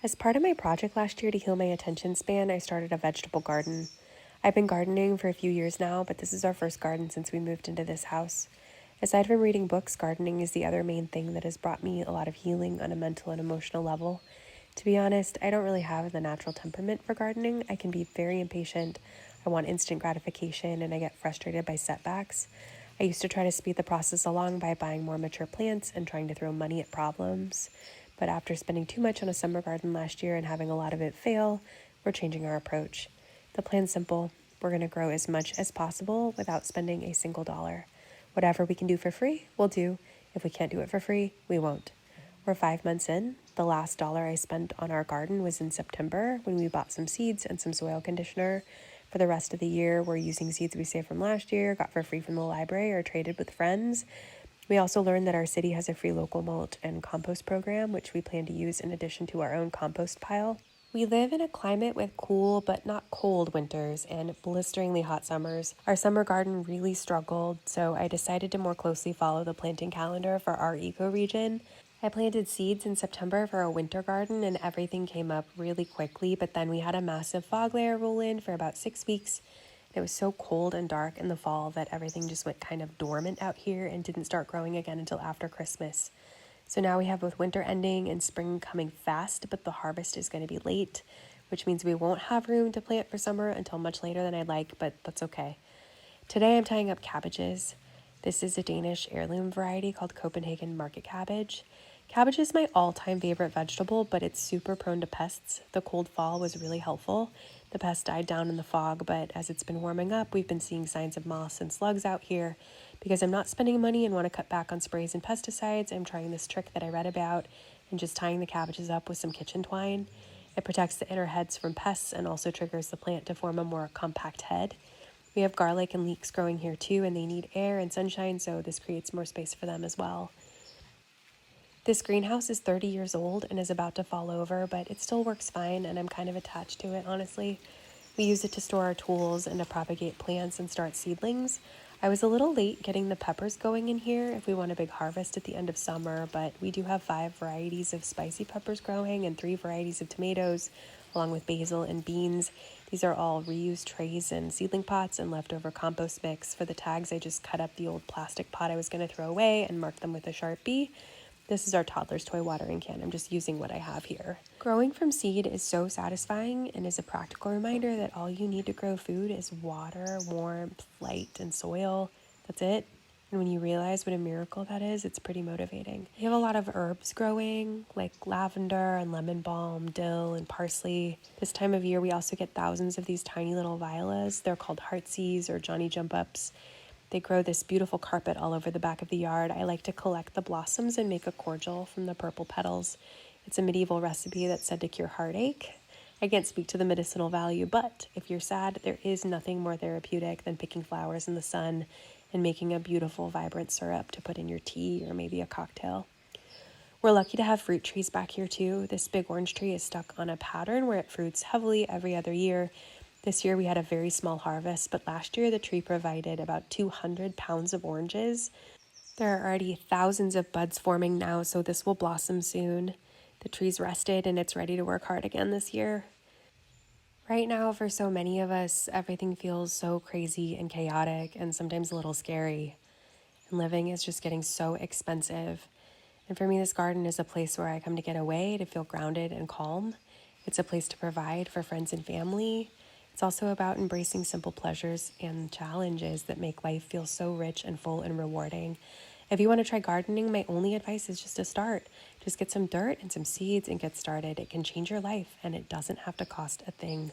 As part of my project last year to heal my attention span, I started a vegetable garden. I've been gardening for a few years now, but this is our first garden since we moved into this house. Aside from reading books, gardening is the other main thing that has brought me a lot of healing on a mental and emotional level. To be honest, I don't really have the natural temperament for gardening. I can be very impatient. I want instant gratification and I get frustrated by setbacks. I used to try to speed the process along by buying more mature plants and trying to throw money at problems. But after spending too much on a summer garden last year and having a lot of it fail, we're changing our approach. The plan's simple. We're going to grow as much as possible without spending a single dollar. Whatever we can do for free, we'll do. If we can't do it for free, we won't. We're 5 months in. The last dollar I spent on our garden was in September when we bought some seeds and some soil conditioner. For the rest of the year, we're using seeds we saved from last year, got for free from the library, or traded with friends. We also learned that our city has a free local mulch and compost program, which we plan to use in addition to our own compost pile. We live in a climate with cool but not cold winters and blisteringly hot summers. Our summer garden really struggled, so I decided to more closely follow the planting calendar for our ecoregion. I planted seeds in September for a winter garden and everything came up really quickly, but then we had a massive fog layer roll in for about 6 weeks. It was so cold and dark in the fall that everything just went kind of dormant out here and didn't start growing again until after Christmas. So now we have both winter ending and spring coming fast, but the harvest is going to be late, which means we won't have room to plant for summer until much later than I'd like, but that's okay. Today I'm tying up cabbages. This is a Danish heirloom variety called Copenhagen market cabbage. Cabbage is my all-time favorite vegetable, but it's super prone to pests. The cold fall was really helpful. The pests died down in the fog, but as it's been warming up, we've been seeing signs of moths and slugs out here. Because I'm not spending money and want to cut back on sprays and pesticides, I'm trying this trick that I read about and just tying the cabbages up with some kitchen twine. It protects the inner heads from pests and also triggers the plant to form a more compact head. We have garlic and leeks growing here too, and they need air and sunshine, so this creates more space for them as well. This greenhouse is 30 years old and is about to fall over, but it still works fine and I'm kind of attached to it, honestly. We use it to store our tools and to propagate plants and start seedlings. I was a little late getting the peppers going in here if we want a big harvest at the end of summer, but we do have 5 varieties of spicy peppers growing and 3 varieties of tomatoes, along with basil and beans. These are all reused trays and seedling pots and leftover compost mix. For the tags, I just cut up the old plastic pot I was going to throw away and marked them with a Sharpie. This is our toddler's toy watering can. I'm just using what I have here. Growing from seed is so satisfying and is a practical reminder that all you need to grow food is water, warmth, light, and soil. That's it. And when you realize what a miracle that is, it's pretty motivating. We have a lot of herbs growing, like lavender and lemon balm, dill, and parsley. This time of year, we also get thousands of these tiny little violas. They're called heartsease or Johnny jump ups. They grow this beautiful carpet all over the back of the yard. I like to collect the blossoms and make a cordial from the purple petals. It's a medieval recipe that's said to cure heartache. I can't speak to the medicinal value, but if you're sad, there is nothing more therapeutic than picking flowers in the sun and making a beautiful, vibrant syrup to put in your tea or maybe a cocktail. We're lucky to have fruit trees back here too. This big orange tree is stuck on a pattern where it fruits heavily every other year. This year we had a very small harvest, but last year the tree provided about 200 pounds of oranges. There are already thousands of buds forming now, so this will blossom soon. The tree's rested and it's ready to work hard again this year. Right now, for so many of us, everything feels so crazy and chaotic and sometimes a little scary. And living is just getting so expensive. And for me, this garden is a place where I come to get away, to feel grounded and calm. It's a place to provide for friends and family. It's also about embracing simple pleasures and challenges that make life feel so rich and full and rewarding. If you want to try gardening, my only advice is just to start. Just get some dirt and some seeds and get started. It can change your life and it doesn't have to cost a thing.